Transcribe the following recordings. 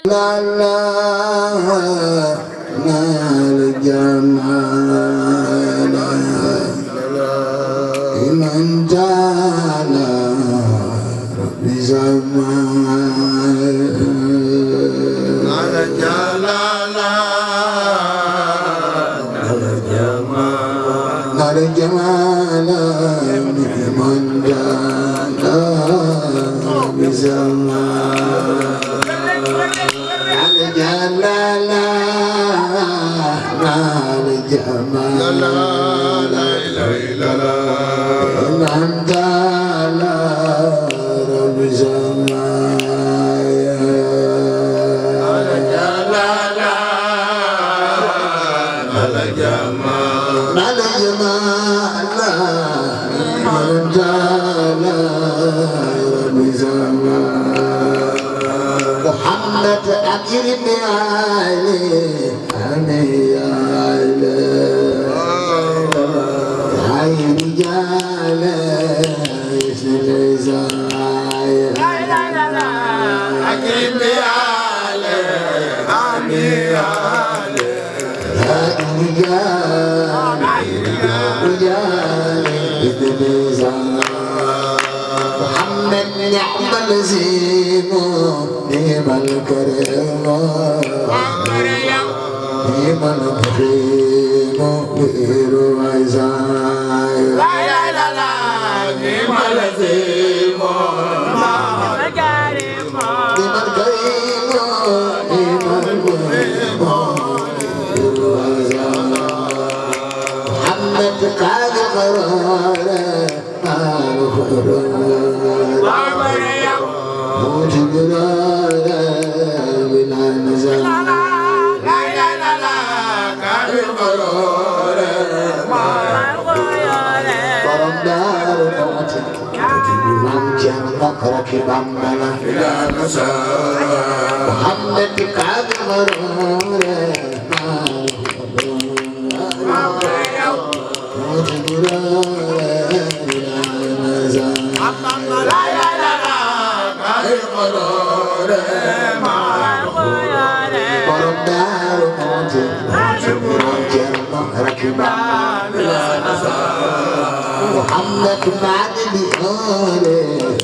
لا لا نال جمال من جعل ربي زمان نال جلال نال جمال من جعل ربي زمان جلال نال جمال لا إله إلا الله من جعل ربي زمان جلال نال جمال نال جمال من جعل ربي زمان محمد أمير بن علي أمير علي هاي رجال سلسايا أمير بن علي أمير علي هاي رجال سلسايا محمد نعم الزين نعم الكريم نعم الكريم غير وزاي لا لا لا لا نعم الزين نعم الكريم نعم الكريم نعم الكريم غير وزاي محمد قال قرار قال قرار ركب عمنا إلى المساء محمد كعب غرور لا لا لا لا كعب غرور بردار موتي ركب إلى المساء محمد بعد بحوله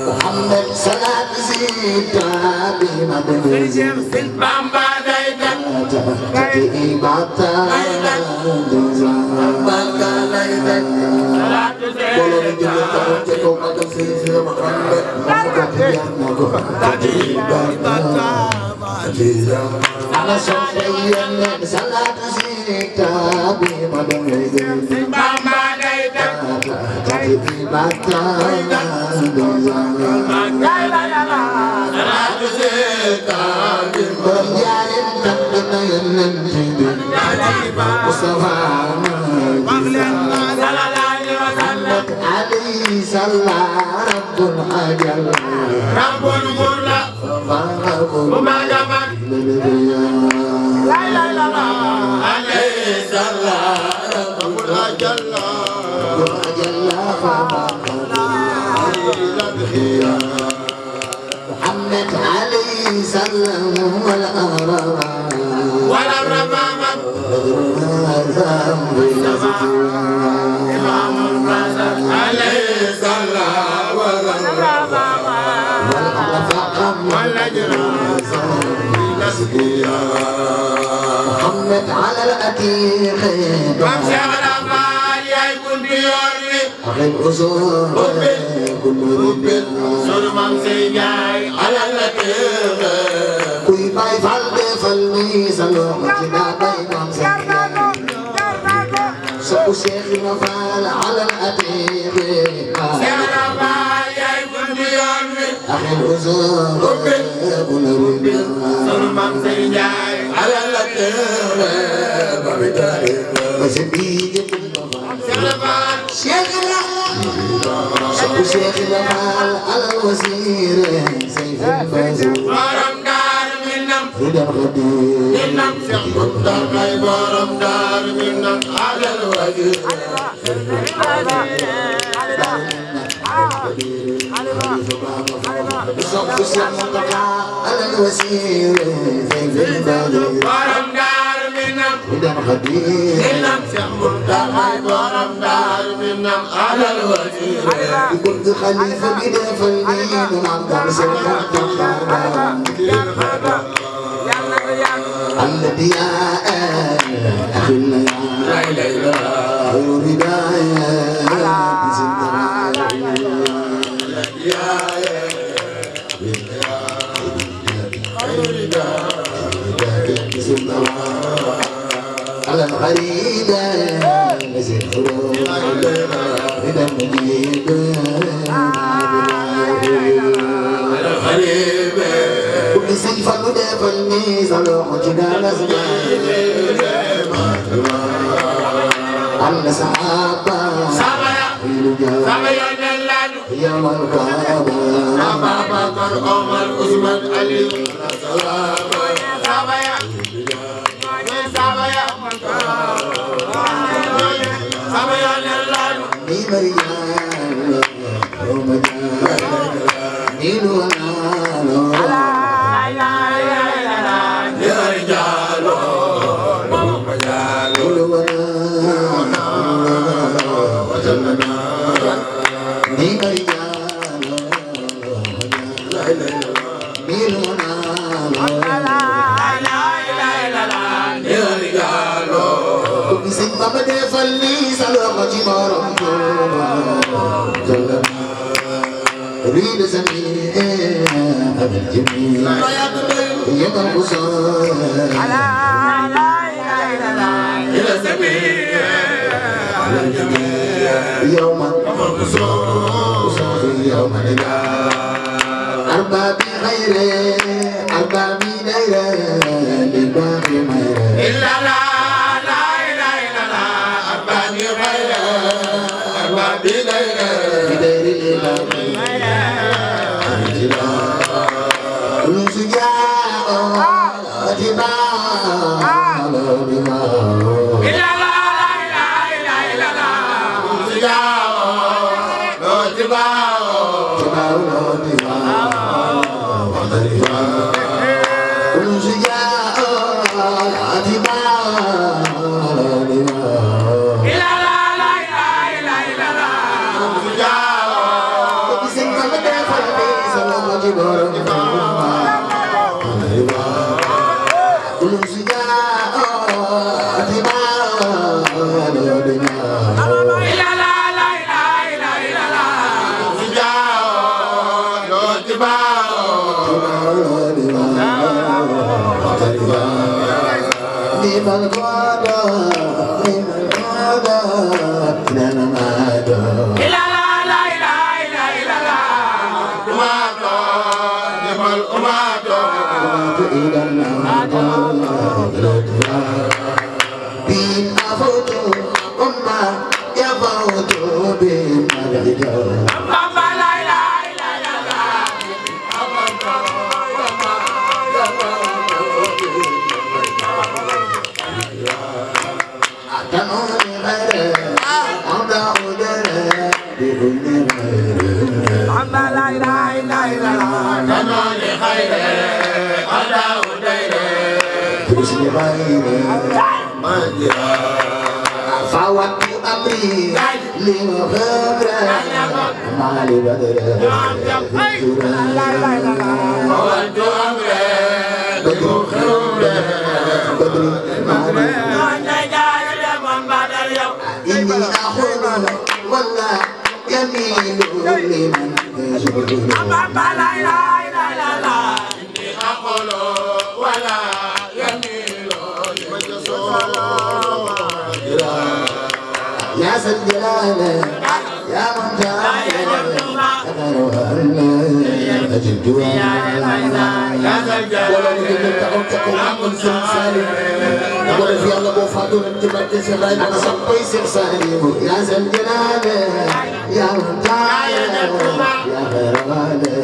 محمد صلاة زيتا بمدرسة بامبا دايدا تتئي باتا بامبا دايدا بولو نجل تارتكو مدرسة محمد تتئي باتا أنا صوتيا صلاة زيتا بمدرسة بامبا دايدا تتئي باتا صلى رب الأجل رب المرلى وما جمال لا لا لا لا عليه صلى رب الأجل محمد عليه سلم والأمر إمام البشر عليه صلى محمد على الأتيق أخي الأصول كل رب سلمان سيجاي على الأتيق كوي باي فال لي سلام جنا بينهم سكان سقو شيخ نفال على الأديب سيرنا بايا يكون بيومي أخي الأزور ونروي سلمان سيجاي على الأديب بابتاري وسبيل سيرنا شيخنا سقو شيخ نفال على الوزير سيف البازور بارم دار منم هدى الغدير منم سيخ دار بارم دار منم على الوزير على الوزير سيف البازور بارم دار منم هدى الغدير منم سيخ بارم دار منم على الوزير كنت خليفة بدا فالمين وعندها سلطة الذي يا أخي لا إله إلا الله خير هداية على الغريبة نزل خروج إلى المجيب على الغريبة كل سيفا ودافع الميزان وحجنا نزمان على سحابة ساميا نلانو يا مركبة أبا بكر عمر عثمان علي ساميا ساميا نلانو مريان رمضان نيل ونال يا رجال نيل ونال نيل مريان نيل ونال يا رجال بسم بابا دفلني سلام جبارم ريد زمين أبو الجميل يا مغصان إلى سبيل يوم وصافي يوم أربابي غيري أربابي دايرة لبابي ميرة إلا لا لا إله إلا لا أربابي غيره أربابي غيره بداير الإله كل سجاء أتباع لبما إلا لا إله إلا لا سجاو نوتباو تباع لبما كل سجاء أتباع لبما إلا لا إله إلا لا سجاو بسم الله دفعني سلام جبارم كل سجاء أتباع لبما إلا لا إله إلا لا سجاو نوتباو لمن قاد لمن قاد لنا ماذا إلا لا إله إلا لا أماتو نبل أماتو إلى بين أفوت أمة يفوت بين الرجال بابا لا إله إلا لا أتمنى غيره أمدع غيره بكل غيره لا إله إلا لا تنالي خيره على وديره بسم غيره مجرى فوت أمري لمغبرة مع بدر فوت أمره بدر خيره بدر إني أخون والله يميل لمن يجبر لا إله إلا لا إني أقول ولا يمين يا ذا الجلال يا من تعالى أجل جوارنا ولا نجد تقوم عمل سلسالي ولا في الله بوفاتون انتبه سلاي أنا صبي سلسالي يا ذا الجلال يا من تعالى يا خير غالي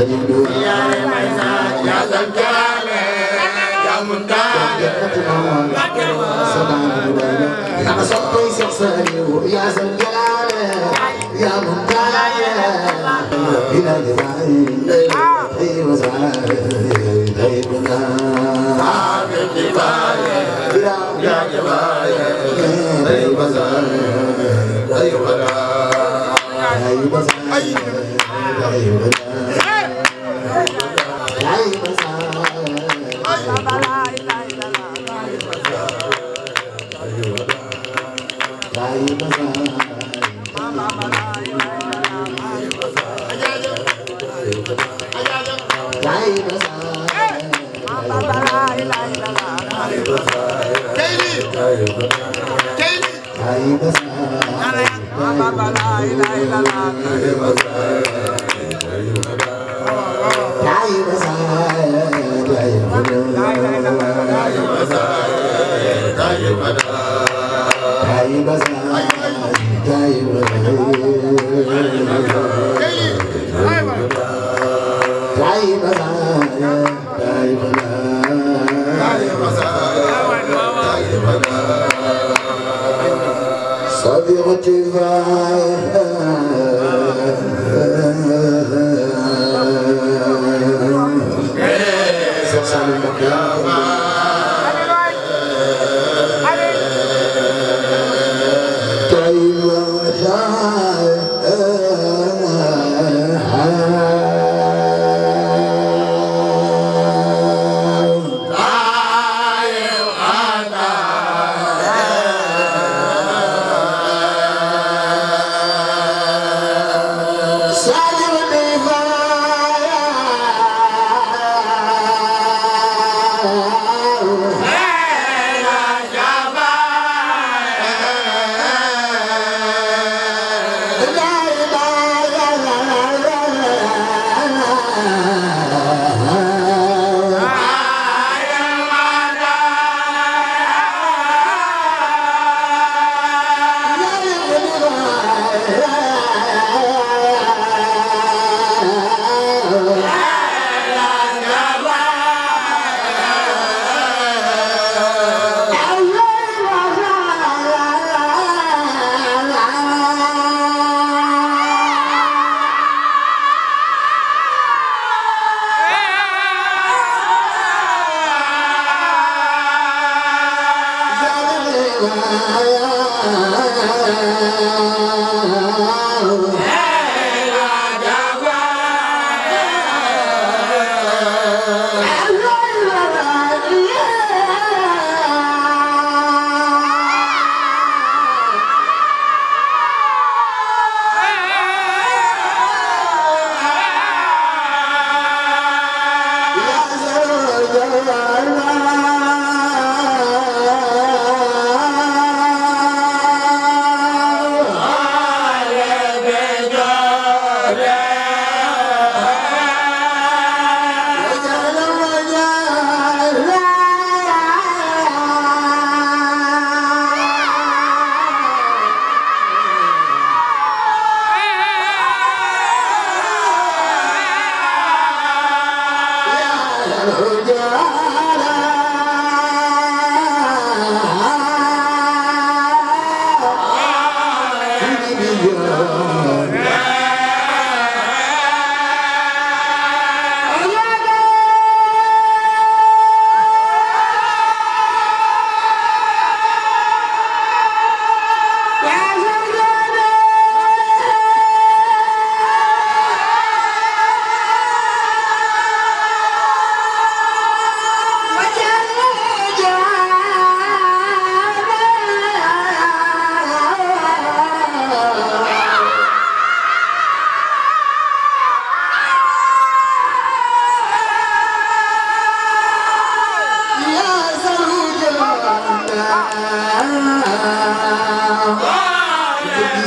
أجل جوارنا يا ذا الجلال يا من تعالى أنا صبي سلسالي يا ذا الجلال يا من تعالى إلى جبال أي وزعال غيبنا عابد كفاية يا كفاية أي وزعال أي وزعال أي وزعال أي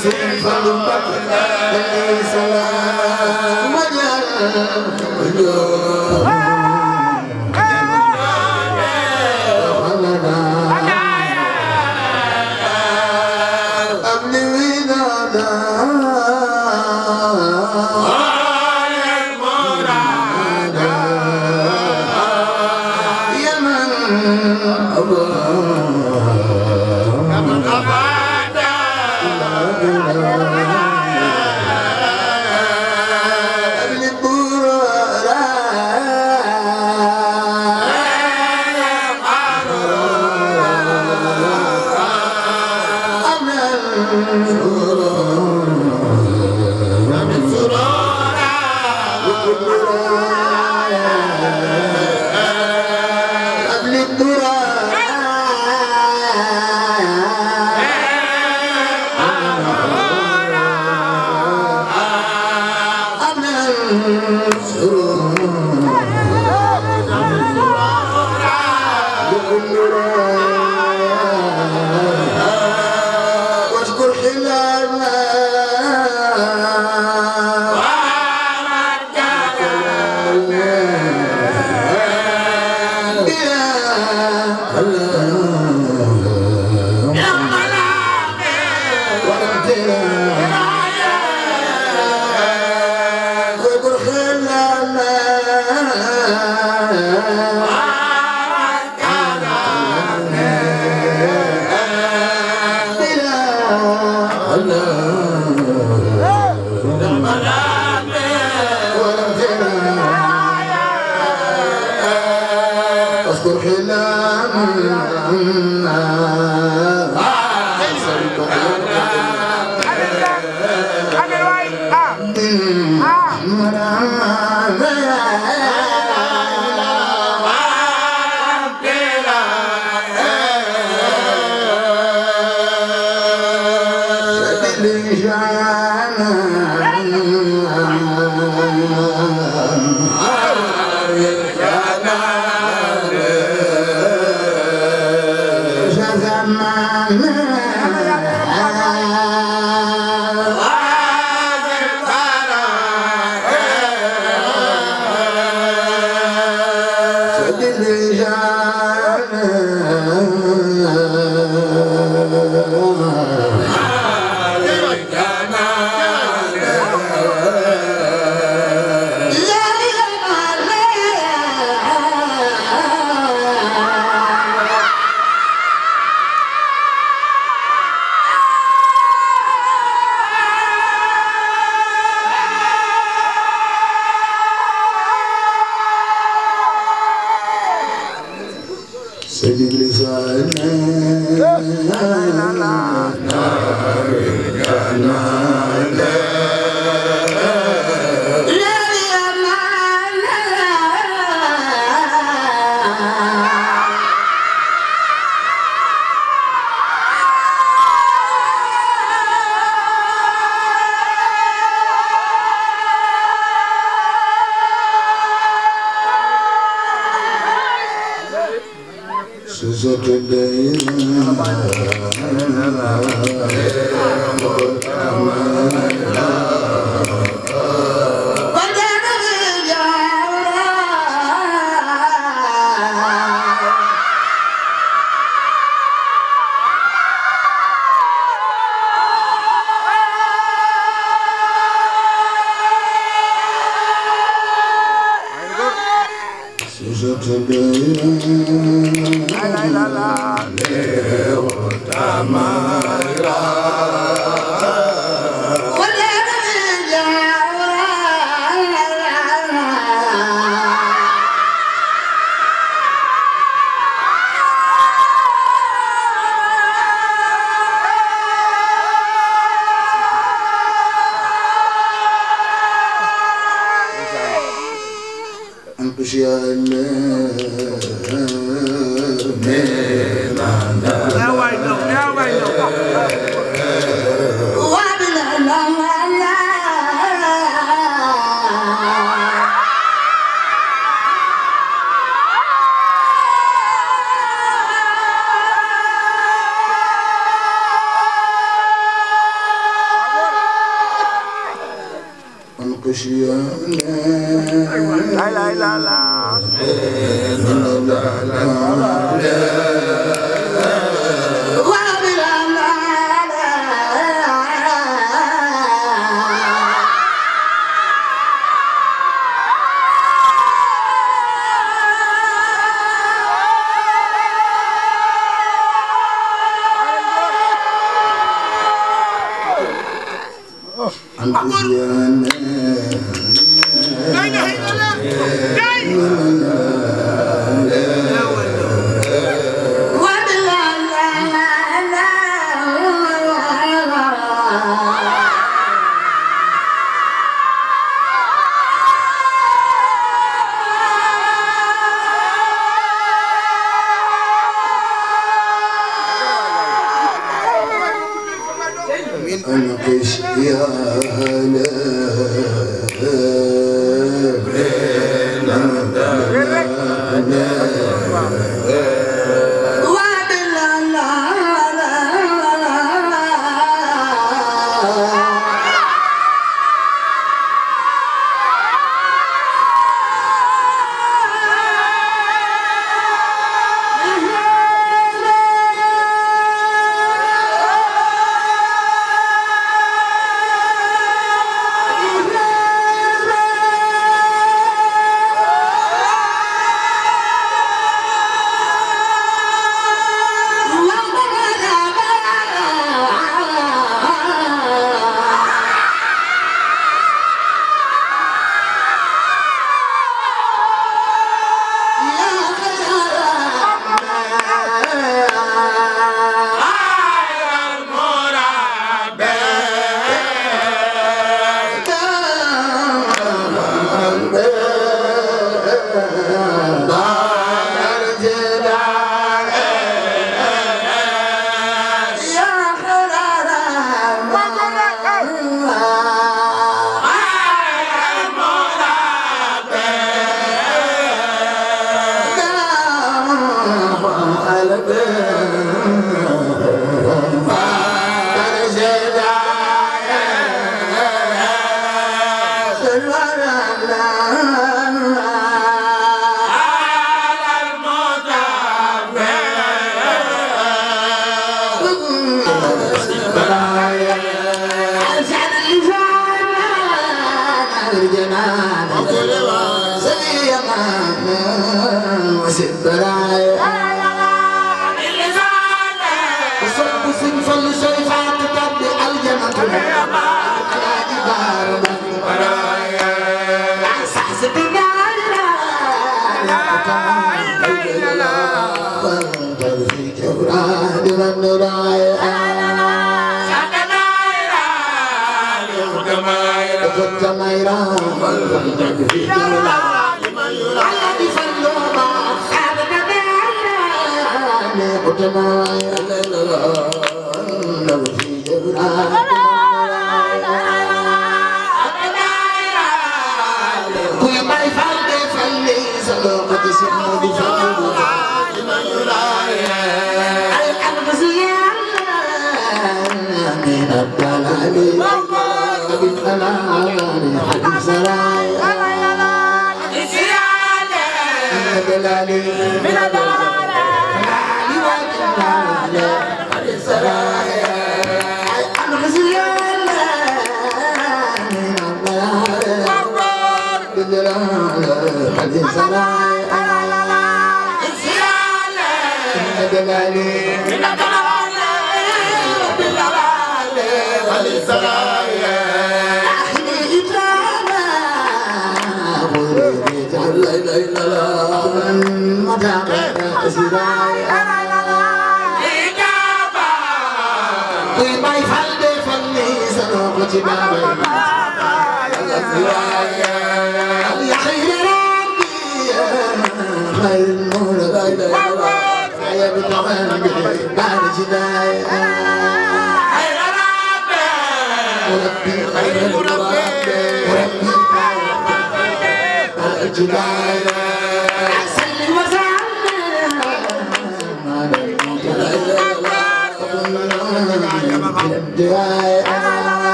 Sëriñ Fallu Mbakke alayhi salaam ma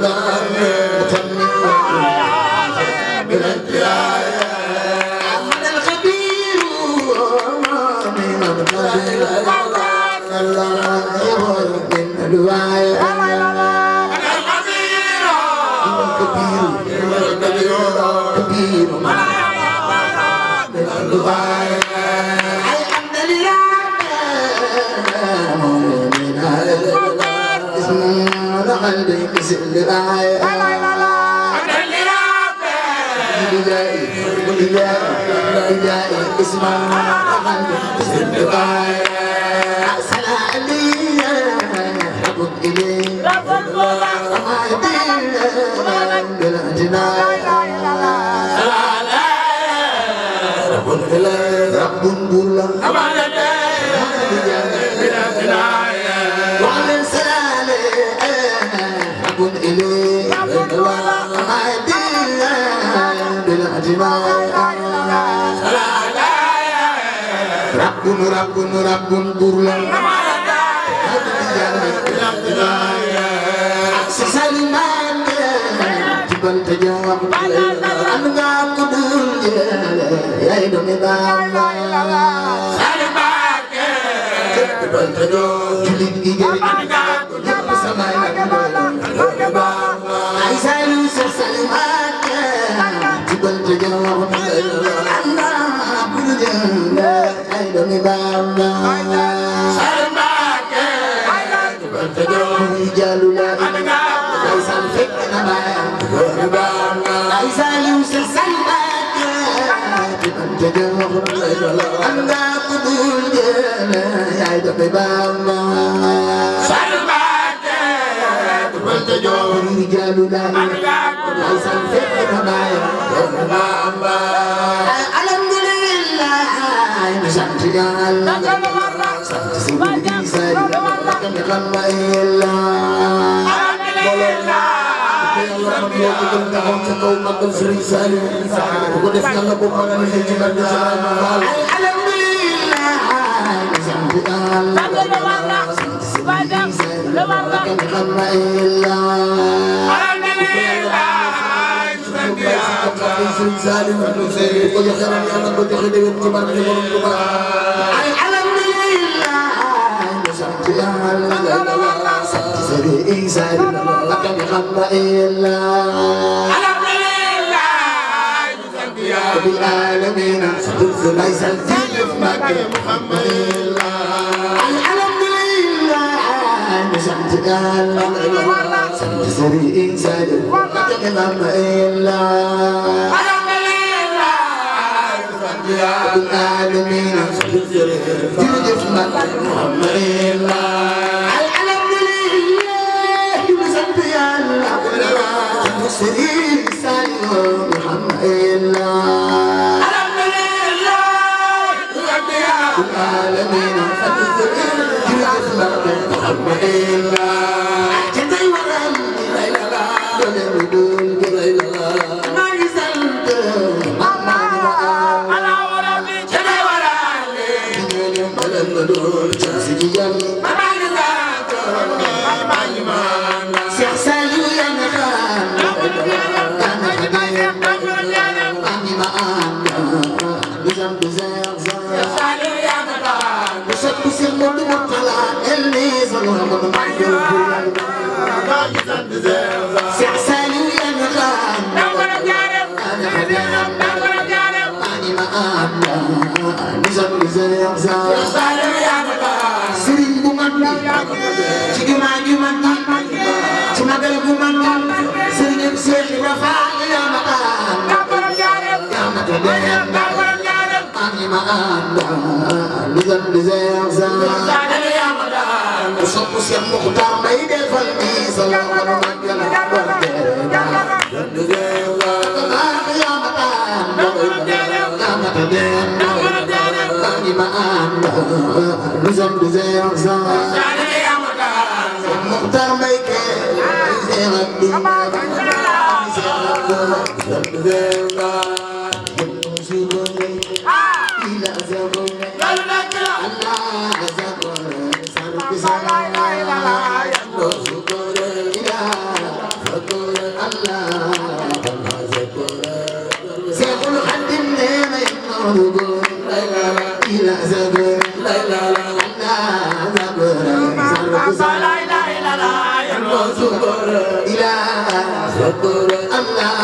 Allah إلى زبر لا لا لا زبر لا لا لا زبر إلى زبر الله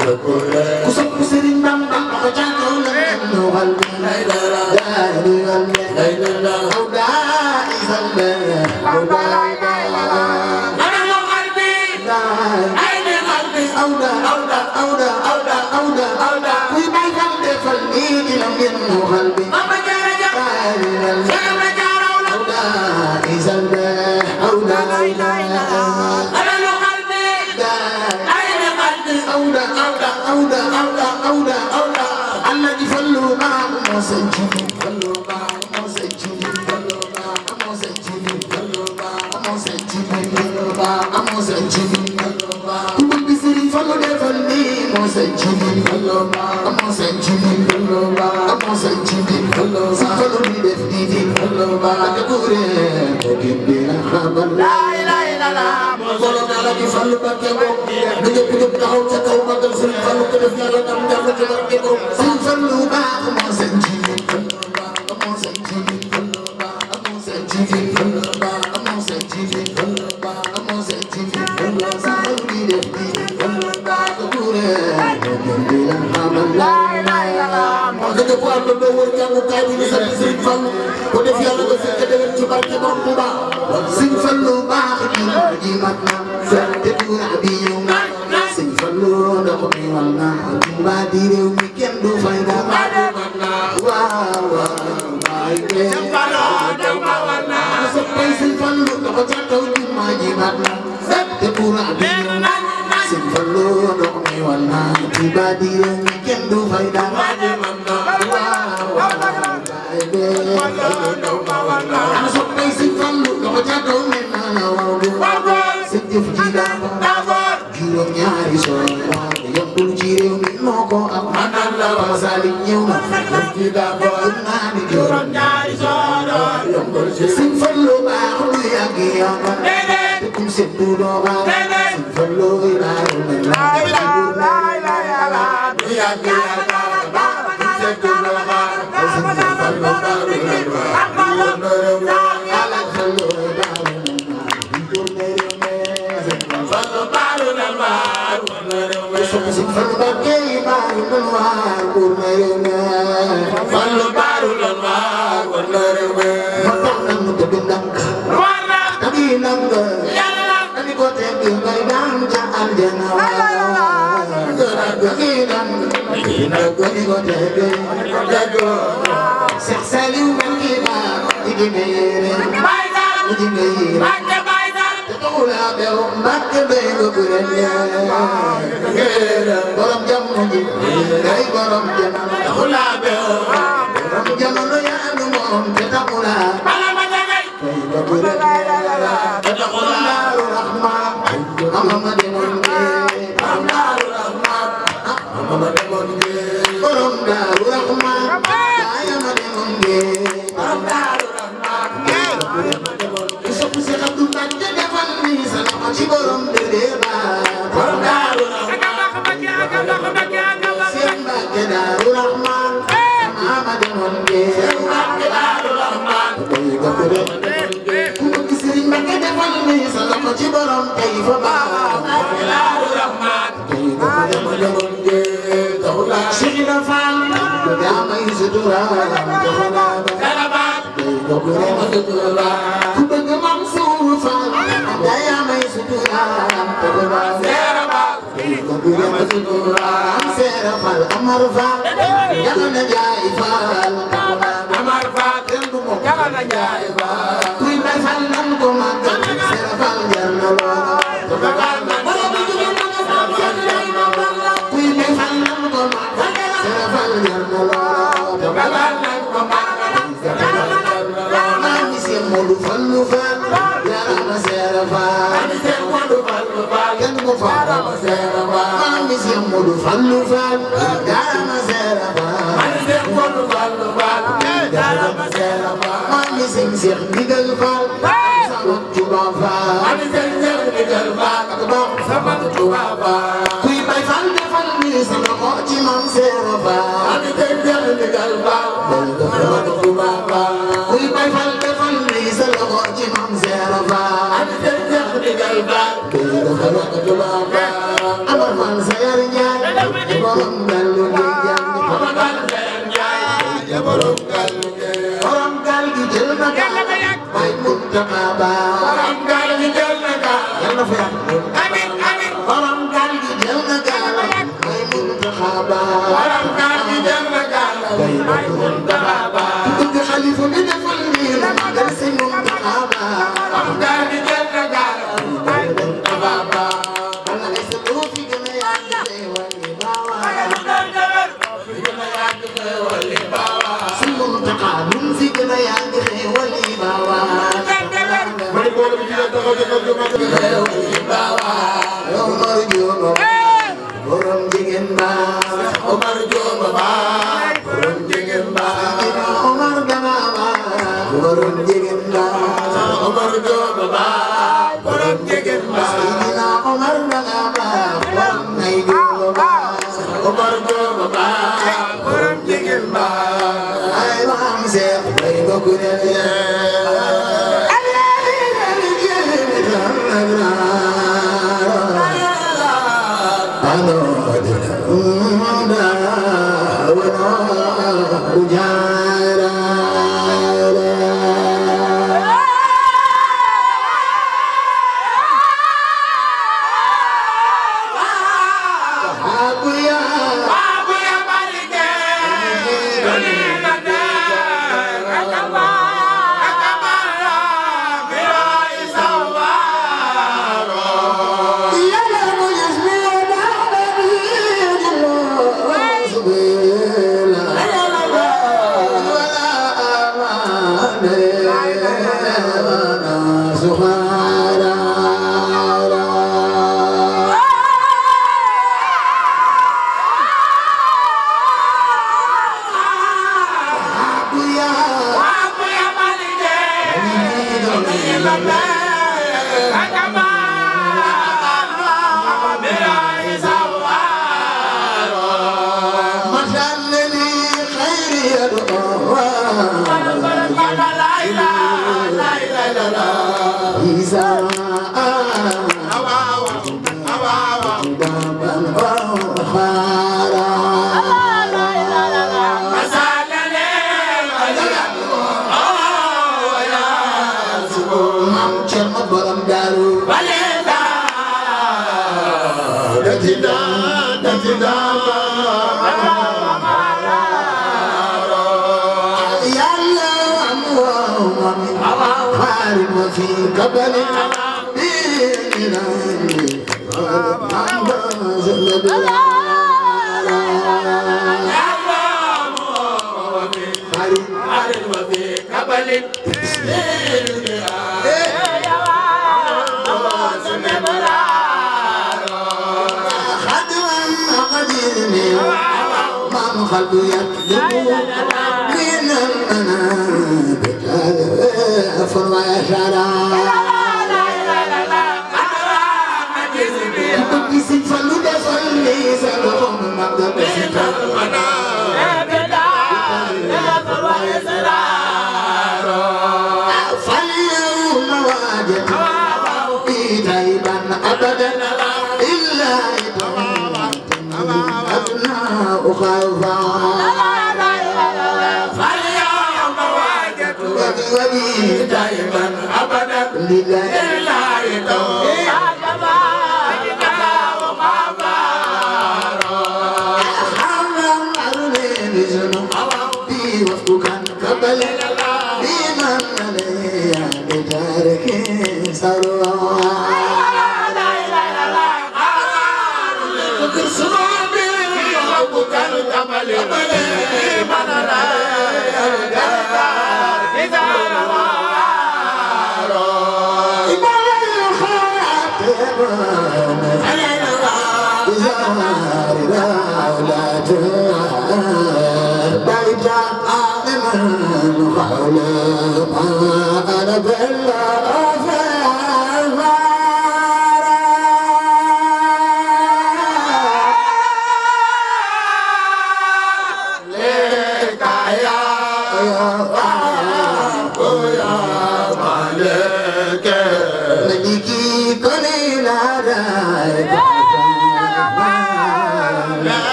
زبر كسب سرين بام بام بجاكو لمن قلبي لا لا لا لا لا لا أودا زبر أودا أنا قلبي أين قلبي أودا أودا أودا أودا أودا أودا في بيتك تفلني إلى من قلبي ما جرى أودا زبر أودا لا لا لا أنا قلبي أين قلبي أودا أودا أودا أودا أودا أودا الذي فلوا معه مسجد فلوا معه مسجد فلوا معه مسجد فلوا معه مسجد فلوا معه مسجد كل بسر فلوا لفلني مسجد فلوا معه مسجد فلوا معه مسجد فلوا فلوا لدفتي فلوا معه كوري كبيرة خبر لا لا لا لا فلوا لك فلوا بكيبو نجيب نجيب نحو تكو مدل سر فلوا كدف يلا نم نم تبكيبو سر فلوا معه مسجد فلوا معه مسجد فلوا معه مسجد فلوا معه مسجد فلوا معه مسجد فلوا فلوا لدفتي فلوا معه كوري كبيرة خبر لا لا لا Kita buat berdua yang bukan ini sering fal, boleh fiala berfikir dengan cepat kita muda. Sing falu bahkan di mana, seperti nabiung. Sing falu dah kemana, cuma diri mikir do faida. Wah wah, baik. Sing falu dah kawana. Sampai sing falu dah jatuh di mana, seperti nabiung. Sing falu dah kemana, cuma diri mikir do faida. Ana soppay sing fallu ko jado men na wawu sing jëf ji dafa juróom ñaari soora yobul ci réew mi moko am manan la wa salim ñew na jëf ji dafa na ni juróom ñaari soora yobul ci sing fallu baax lu yàgg yàgg te kum seddu do ba sing fallu la la yàgg yàgg seddu do ba Cheikh Saliou Mbacké ba idi meere bayda idi meere Mbacké bayda tawla be Mbacké be go burenya borom jamm ji ay borom jamm tawla be borom jamm no ya no mom te tawla bala ma jagay go burenya tawla rahman amma de mon Daru Rahman amma de mon borom Daru Rahman ci borom de deba borom Daru Rahman Sëñ Mbacké Daru Rahman sama demoon ge Sëñ Mbacké Daru Rahman ku bëgg Sëriñ Mbacké defal ni sa loxo ci borom tey fa baax Daru Rahman demoon ge taxula Cheikh Ibra Fall yaa may sutura ku bëgg Mansour Fall yaa may sutura Seera Fall Amar Fall yàlla na jaay Fall Amar Fall kenn du moom yàlla na jaay Fall kuy bay Fall nan ko màggal Seera Fall jar na lool kuy bay Fall nan ko màggal Seera Fall jar na lool maami Seex Moodu Fallu Fall yarama Seera Fall kenn ko Fall maami Seex Moodu Fallu Fall yarama Seera Fall maami Seex Ndigal Fall sama Tuuba Fall sama Tuuba Fall kuy bay Fall defal ni sa loxo ci Maam Seera Fall ndigal baal kuy bay fal defal ni sa loxo ci Maam Seera Faal am seen jeex ndigal baal amar man Seer Njaay borom gallu gi jàng amar man Seer Njaay borom gallu gi borom gal gi jël na gaal bay Muntaxa Baal borom gal gi jël na gaal yal na fa yàgg amin amin borom gal gi jël na gaal bay Muntaxa Baal borom gal gi jël na gaal bay Muntaxa Baal bëgg xalifa bi defal nii la magal si Muntaxa Baal borom gal gi jël na gaal bay Muntaxa Baal wala ay sa doo fi gën a yàgg wali baawa fi gën a yàgg wali baawa si Muntaxa nun fi gën a yàgg wali baawa mari boole bi dina taxaw wali baawa Omar Diop borom jigéen ba Omar Diop ba borom jigéen ba Omar Dama ba borom jigéen ba Omar Diop ba borom jigéen ba Omar Dama ba borom nay Diop ba Omar Diop ba borom jigéen ba ay Maam Seex bay bokku ne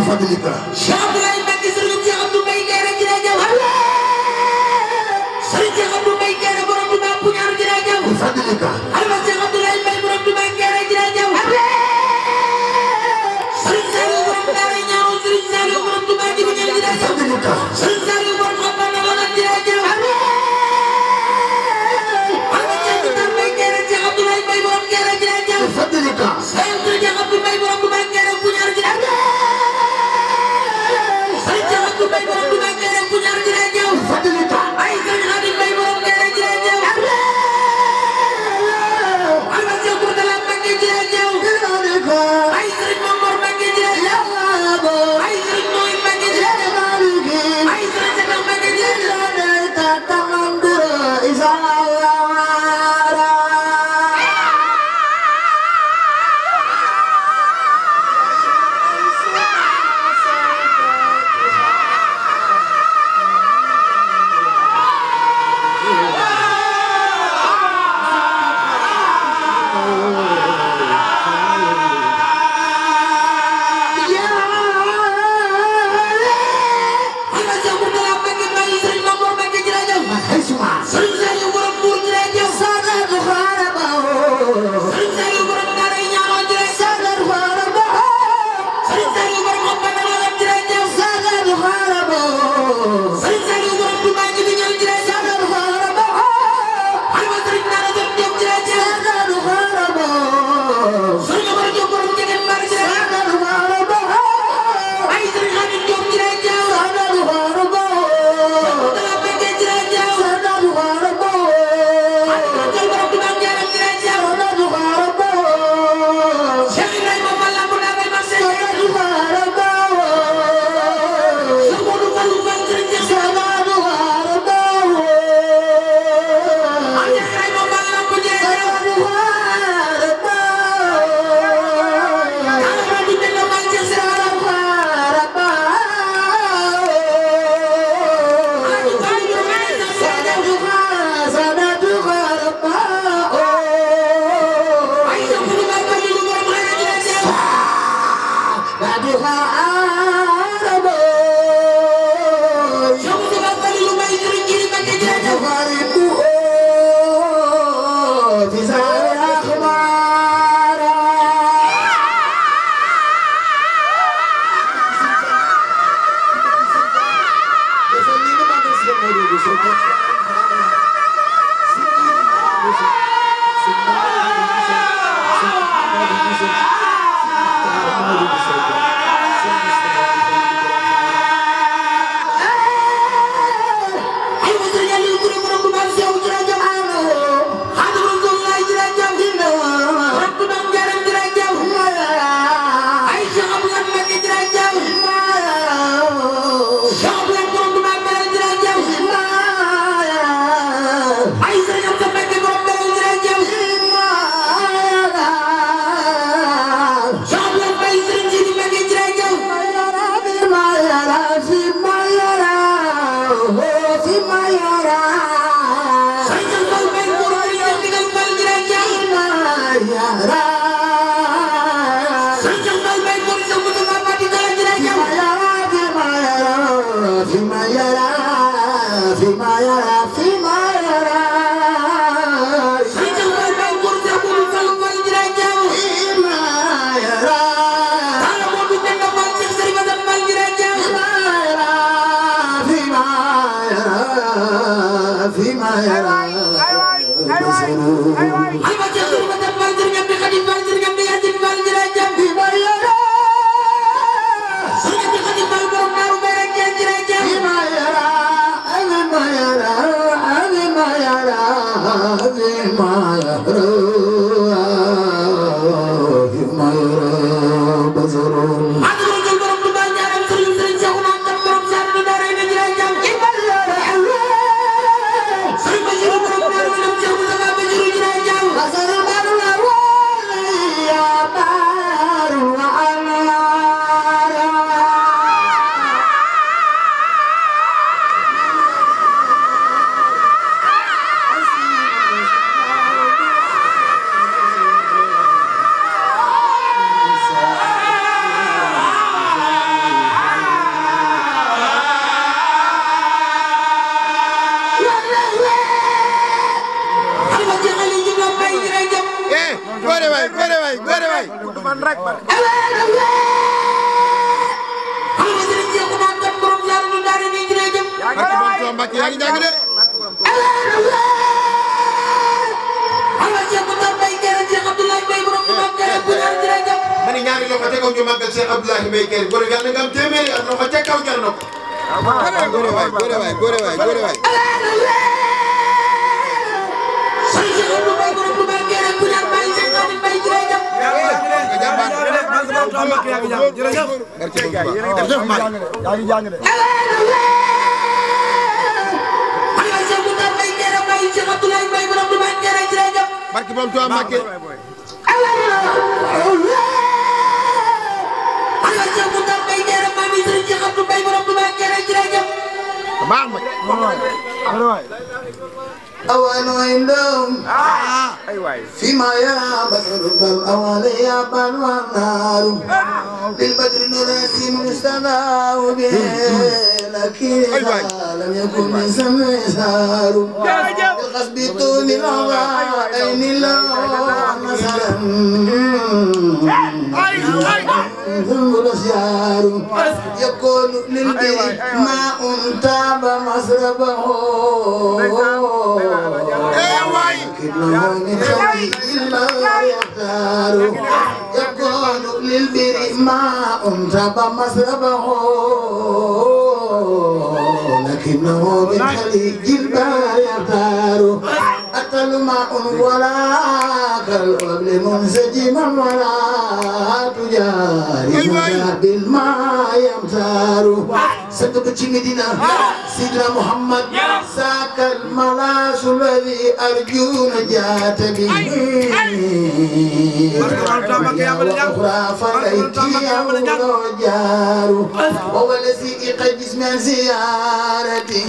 fadlika Cheikh Abdoulaye Mbacké Serigne Cheikh Abdou Mbaye Kéré jërëjëf Serigne Cheikh Abdou Mbaye Kéré borom Touba Puñar jërëjëf fadlika Alba Cheikh Abdoulaye Mbaye borom Touba Kéré jërëjëf Serigne Saliou borom Daara Ñaaw Serigne Saliou borom Touba Djibi Ñaan jërëjëf fadlika Serigne Saliou borom Xaban wala jërëjëf Alba Cheikh Mbaye Kéré Cheikh Abdoulaye Mbaye borom Kéré jërëjëf fadlika Serigne Cheikh Abdou Mbaye borom Touba Kéré Puñar jërëjëf Serigne Cheikh Abdou Mbaye borom Touba Kéré Puñar jërëjëf fadlika ay Serigne Khadim Mbaye borom Kéré jërëjëf Alba Cheikh Bourtala Mbacké jërëjëf ay Serigne Mamor Mbacké jërëjëf ay Serigne Noy Mbacké jërëjëf ay Serigne Cheikh Mbacké jërëjëf góore waay góore waay góore waay Mbacke yaa ngi jàng de mani ñaari loxo ca kaw ñu màggal Cheikh Abdoulaye Mbaye Kër góor yàlla nga am téeméeri ak loxo ca kaw jar na ko góore waay góore waay góore waay góore waay barki borom Tuubaa Mbàkke أوان عندهم فيما يرى بدر الأوان يابان والنار للبدر نراسي مستناه به لكن لم يكن من سمسار بالقصب طول العين الله مثلا ثم الأسيار يكون للبر ماء تاب مسربه لكنه من خليل الله يختار يكون للبر ماء تاب مسربه لكنه من خليل الله يختار أتل ماء ولا كالقبل منسجما ولا تجاري بالماء يمتار سكبت مدينة سيدنا محمد ساك الملاس الذي أرجو نجاة به وأخرى فليتي جار وهو الذي قد من زيارته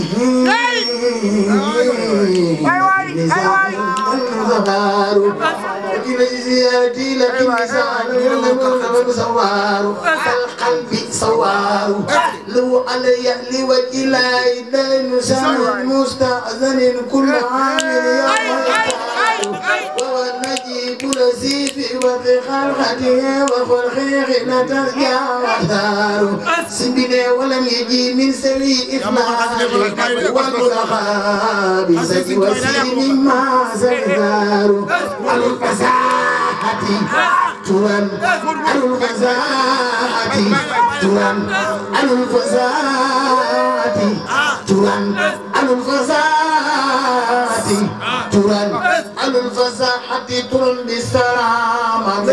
لكن زيارتي لكن لسان سوار القلب سوار لو علي لوجه الله دين سان مستأذن كل عامل وهو النجيب الذي في وفي خلقته وخلقه نترجع وثار سبنا ولم يجي من سوي إخلاق والملقى بسك وسيم ما زهدار على الفزاحة تران على الفزاحة تران على الفزاحة تران على الفزاحة تران على الفزاحة تران بالسلامة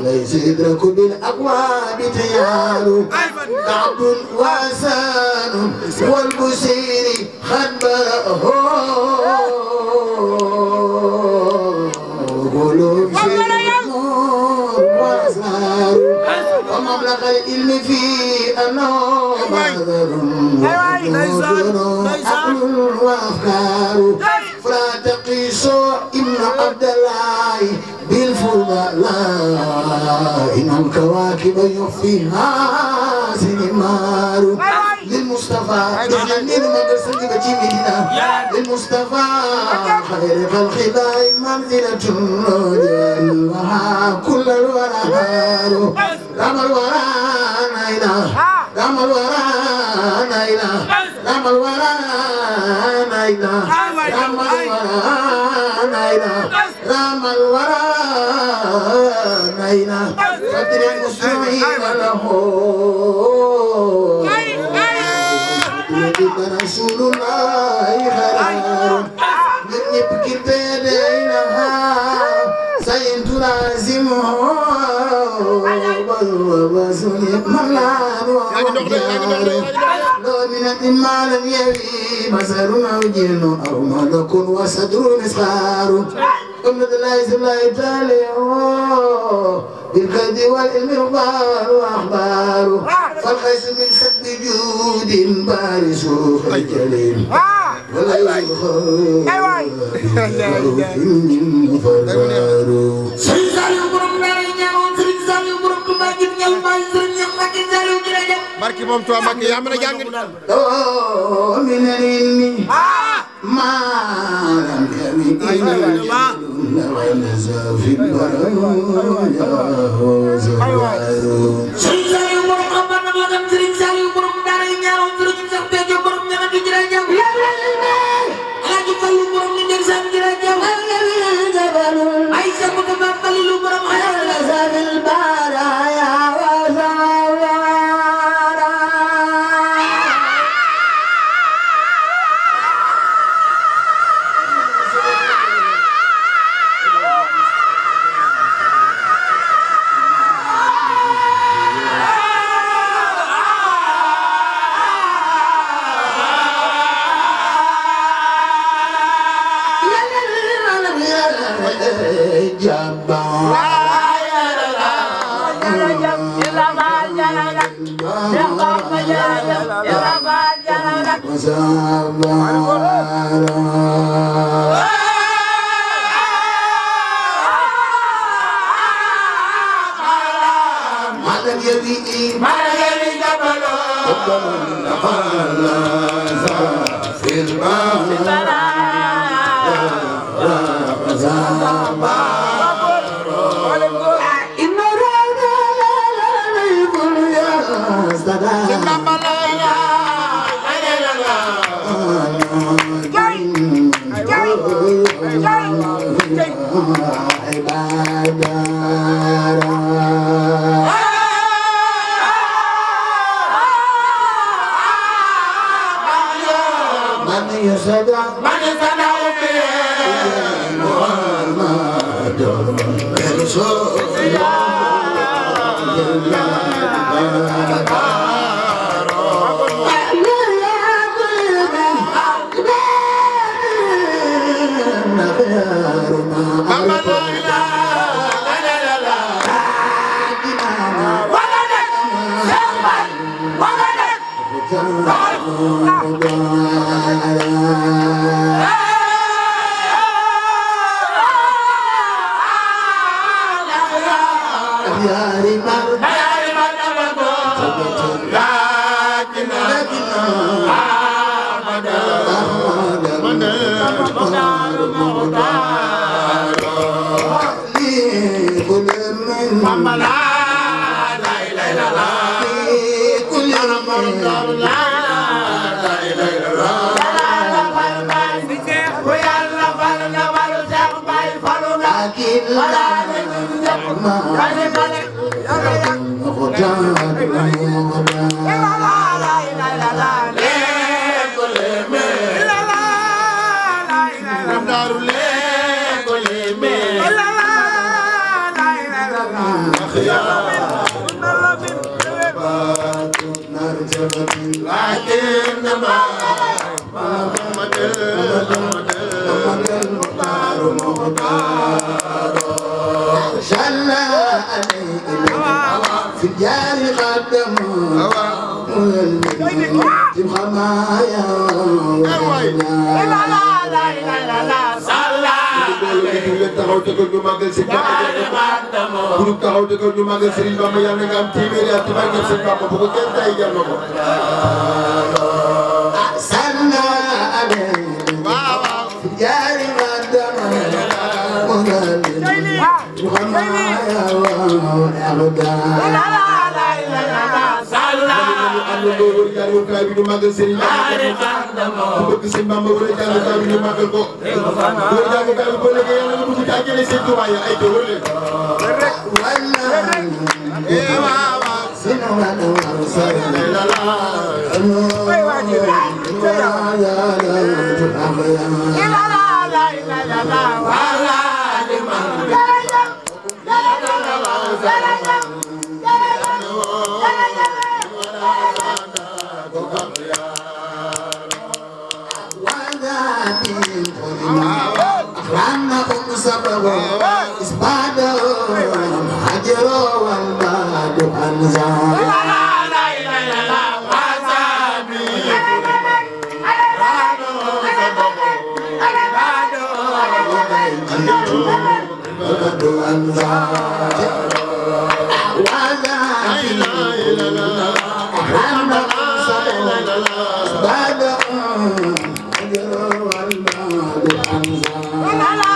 ليس يدرك بالأبواب تيار كعب واسان والبصير خبره قلوب نور واسار ومبلغ العلم في أنه بذر عقل وأفكار فلا تقيسوا ابن عبد الله بالفضلاء إن الكواكب يخفيها سنمار للمصطفى جعلني المدرسة بجميلنا للمصطفى خير خلق الله منزلة وها كل الورى رام الورى ناينا رام الورى ناينا رام الورى ناينا رام الورى ناينا رام الورى ناينا فدر المسلمين له رسول الله خير من يبكي بينها سينت لازمه وبسل ملان لو من ما لم يبي مسر أو جن أو ملك وصدر مسخار أمد الله تعالى بالكد والعلم الغبار وأخبار فالخيس من سب جود بارس الجليل ولا يخاف من فرار سيزال يبرم نارينيا سيزال يبرم تماجم يلماي سيزال مكيزال يجرجم barki moom Tuubaa Mbàkke yaa mën a jàng من العلم ما لم La la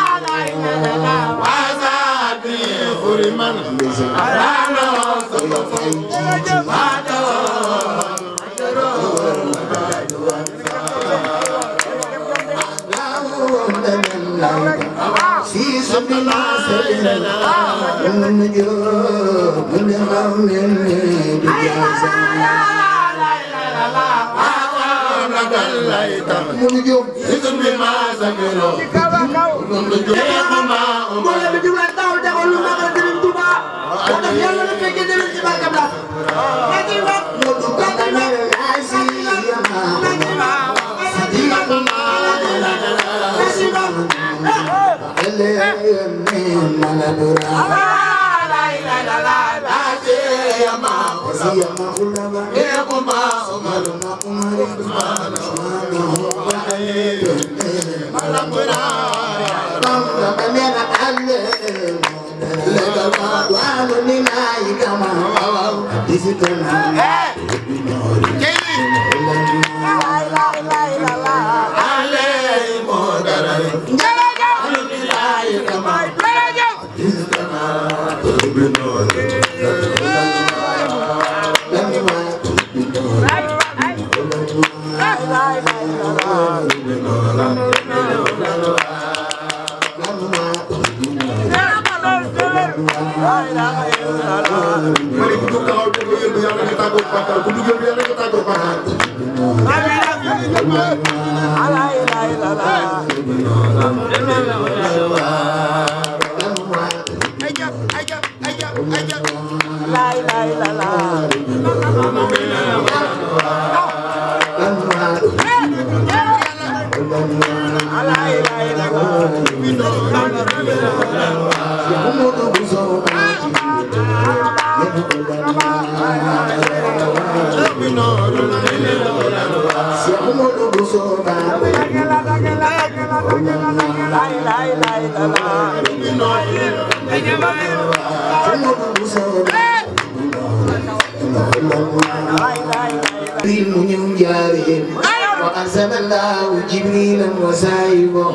وأرسل الله جبريلا وسائبه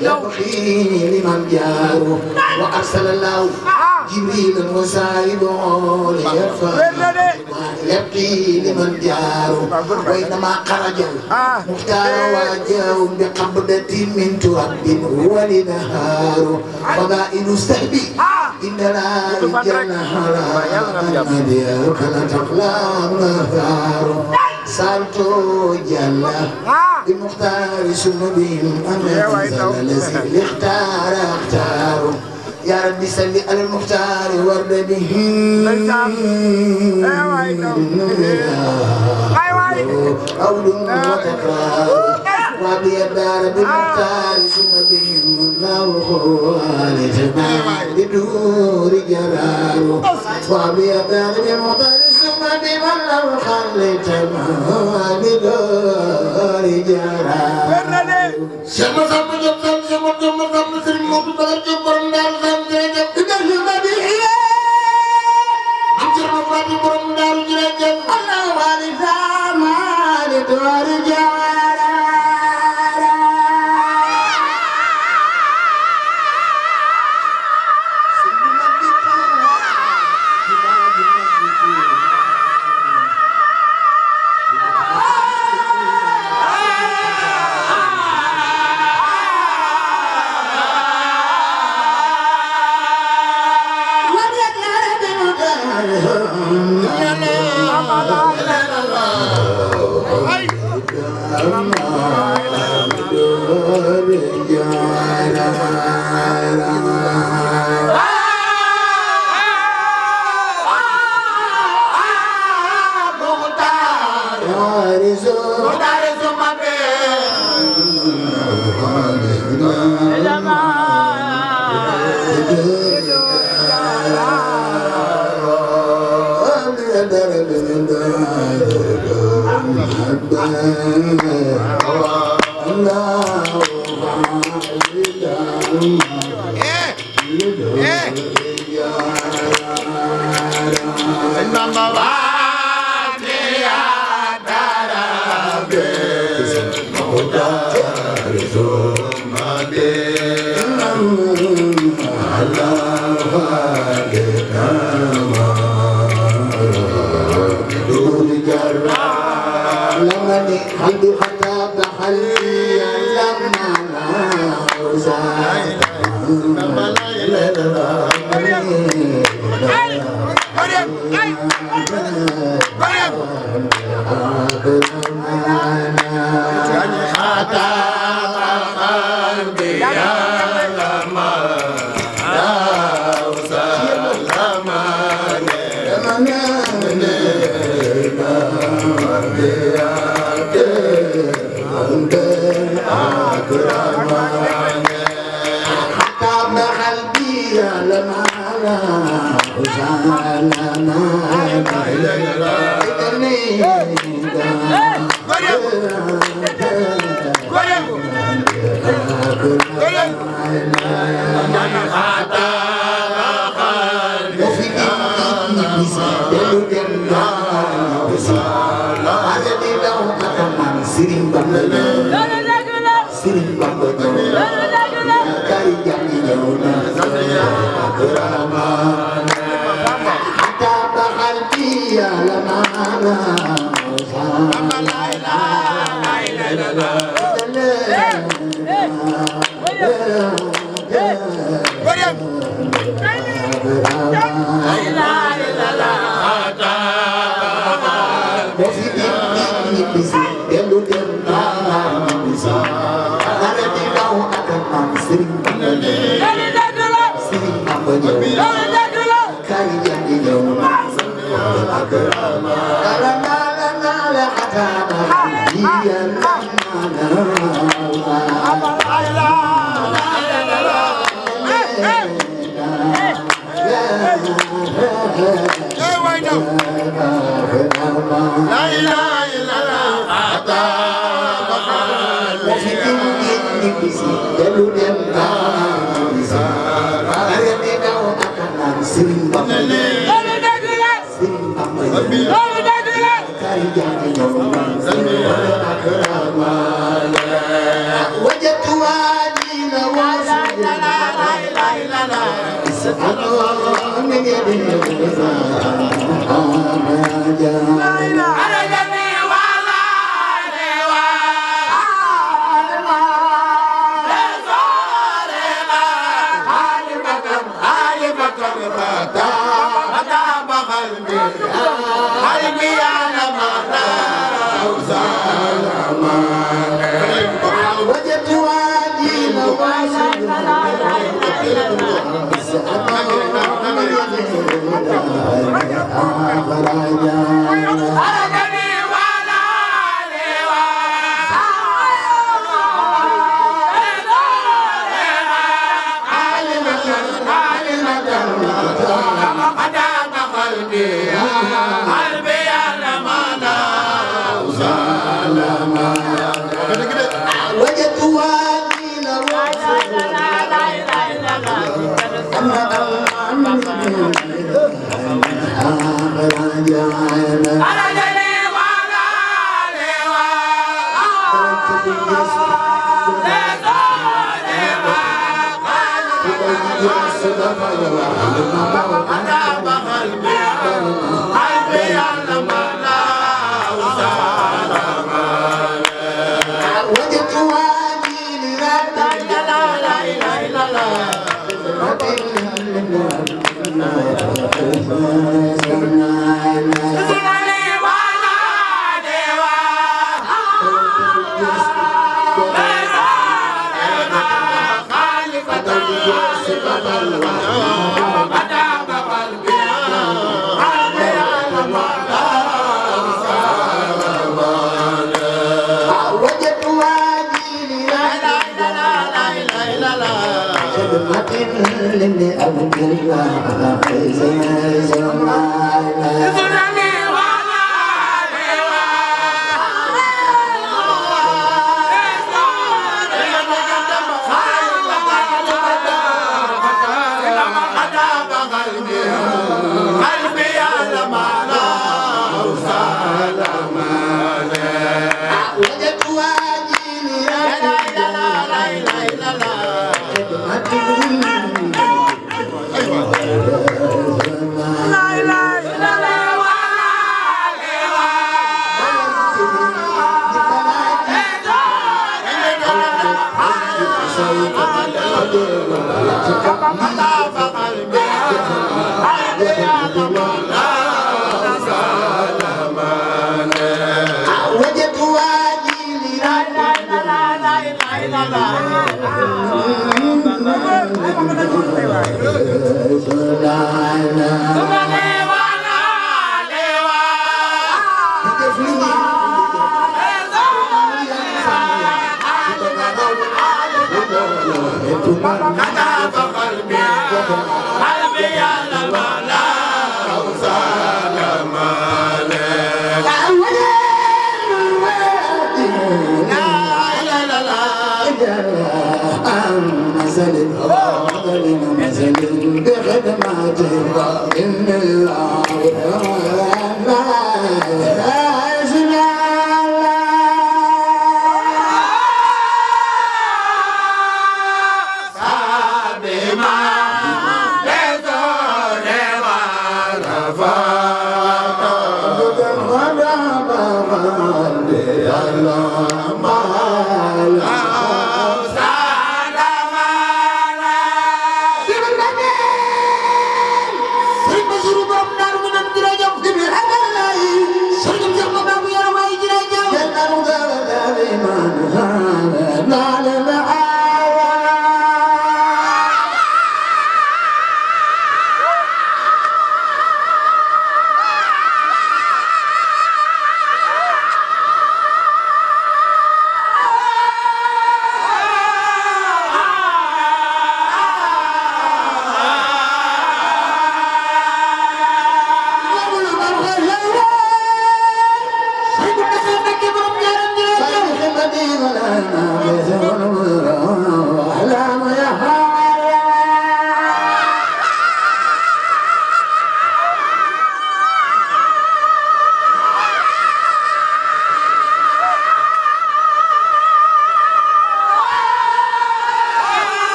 يبقي لمن جاره وأرسل الله جبريلا وسائبه يبقي لمن جاره وإنما خرج مختار واجه بقبضة من تراب ولنهار فضائل السهبي إن لا الجنة مدير كلا تقلام نهار سالتو جنة بمختار سنبهم أنا الذي اختار يا ربي صل على المختار ورد به قول وتكرار وابي الدار بالمختار ثم بهم الله خوالي بدور جرار وابي الدار بالمختار ثم بهم الله خالي بدور جرار sama sama jam sama sering mau tukar jempol dan jam kita juga dia hancur mati berendam jam Allah wali sama itu hari jara لمني قلبي خطاب قلبي لما وزاد la la la la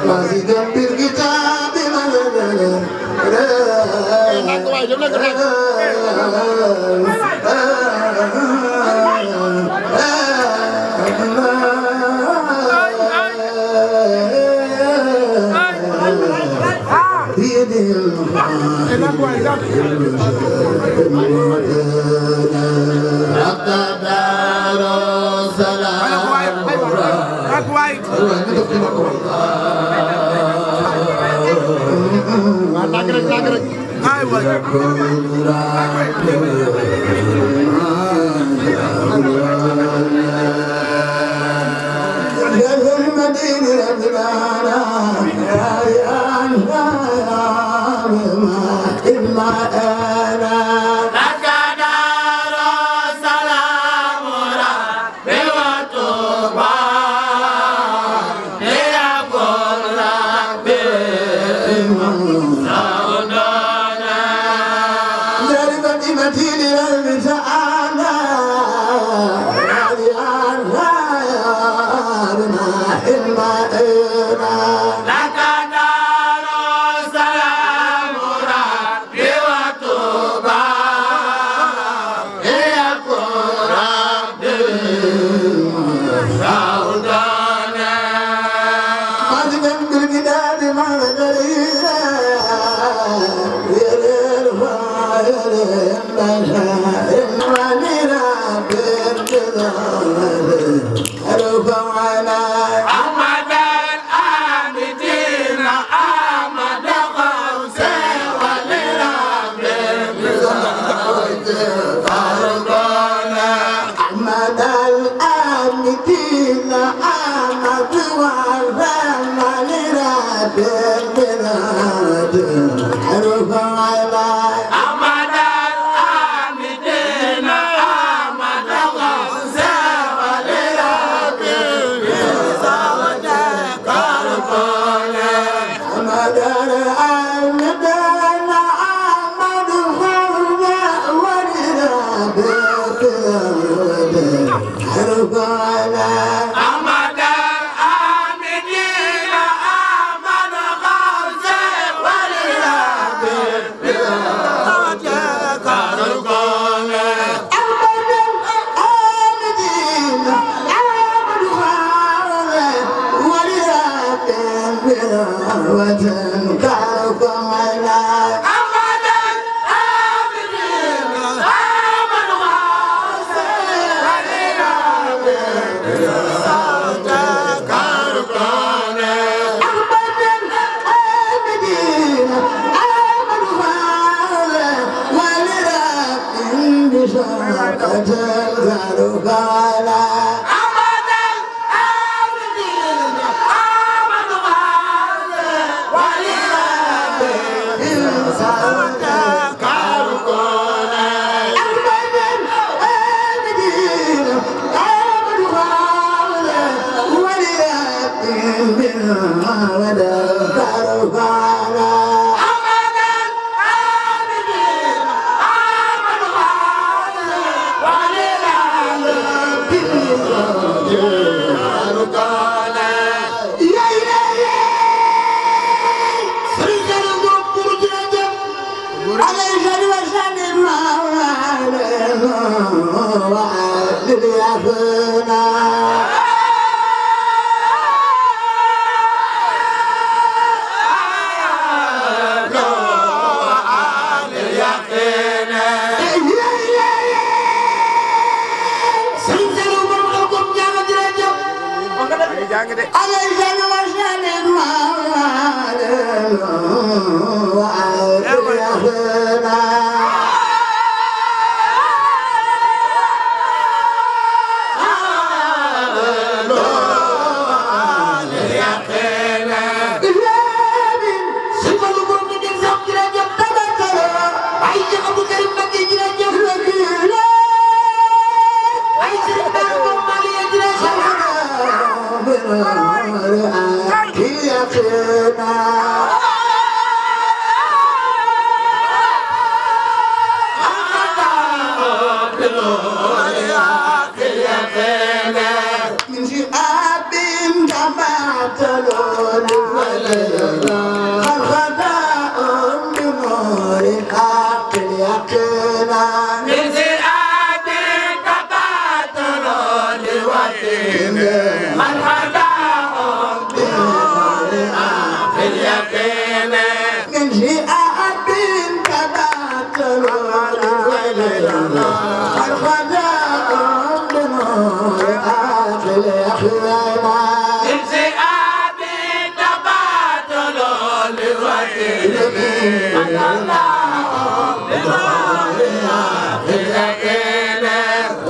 مازيدا بالكتاب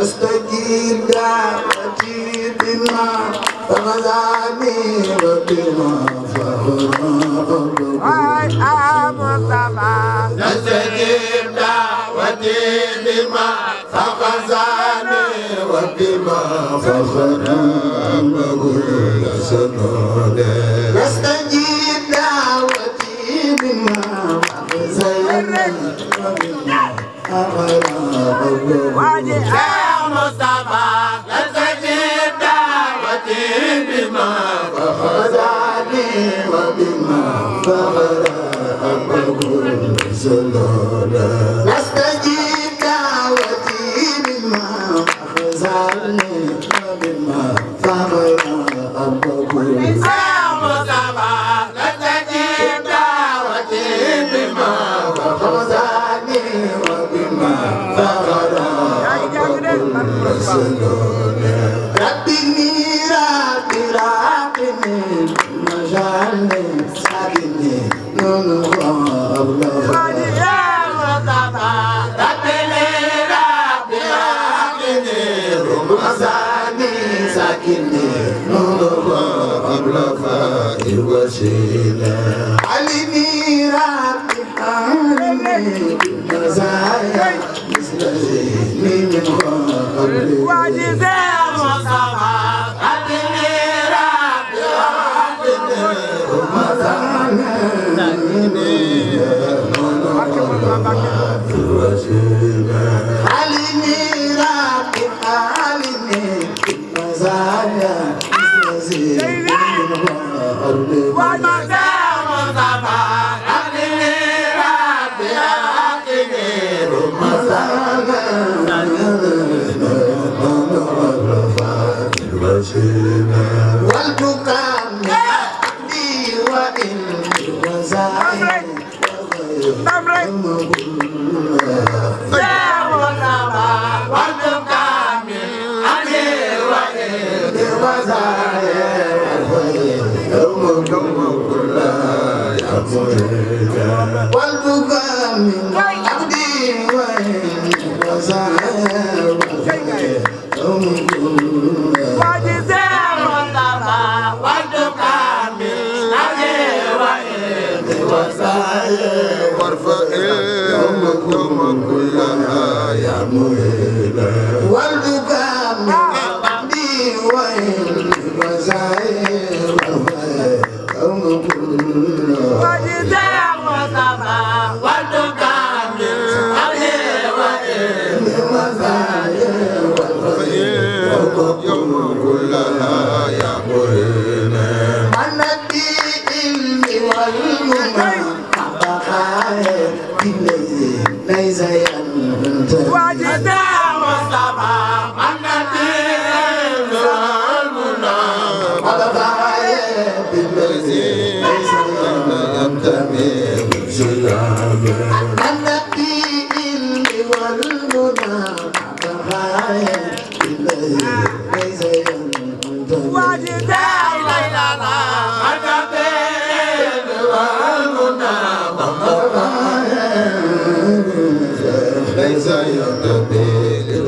استجيب دعوتي بما فغزاني وبما نستجيب دعوتي بما فغزاني وبما فخرا كل سنود نستجيب دعوتي بما فغزاني وبما فخرا مصطفى نستجيب دعوتي بما فخزاني وبما فخرا كل سنود نستجيب دعوتي بما فخزاني وبما فخرا كل مصطفى نستجيب دعوتي بما فخزاني وبما فخرا ربي ربي ربي مجالي ساكني نون يا مصطفى ربي ربي ربي رمضاني ساكني نون الوسيلة علمي ربي حالي مزايا مثل زيني من قبل واجد يا مصطفى ربي ربي علمي ربي حالي مزايا مثل زيني من قبل واجد يا مصطفى ربي والبكاء عبدي وإن وزاري والبكاء من عبدي وإن وزاري كلها يا مهيبة والبكاء من عبدي وإن وزاري قوم كلها واجد يا مصطفى والبكاء من عبدي وإن يوم كلها يا مهيبة من الدين والمنى بقايا بالذي ليس ينتهي واجد يا مصطفى من الدين والمنى بقايا بالذي ليس ينتهي من الدين والمنى بقايا بالذي ليس ينتهي واجد يا ليلى من الدين والمنى ليس ينتهي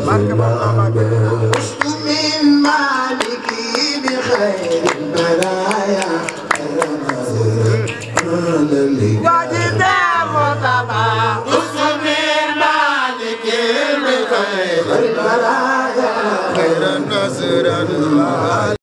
وشت من مالكي بخير البرايا واجد يا مصطفى اسم المالك بخير البرايا خير النصر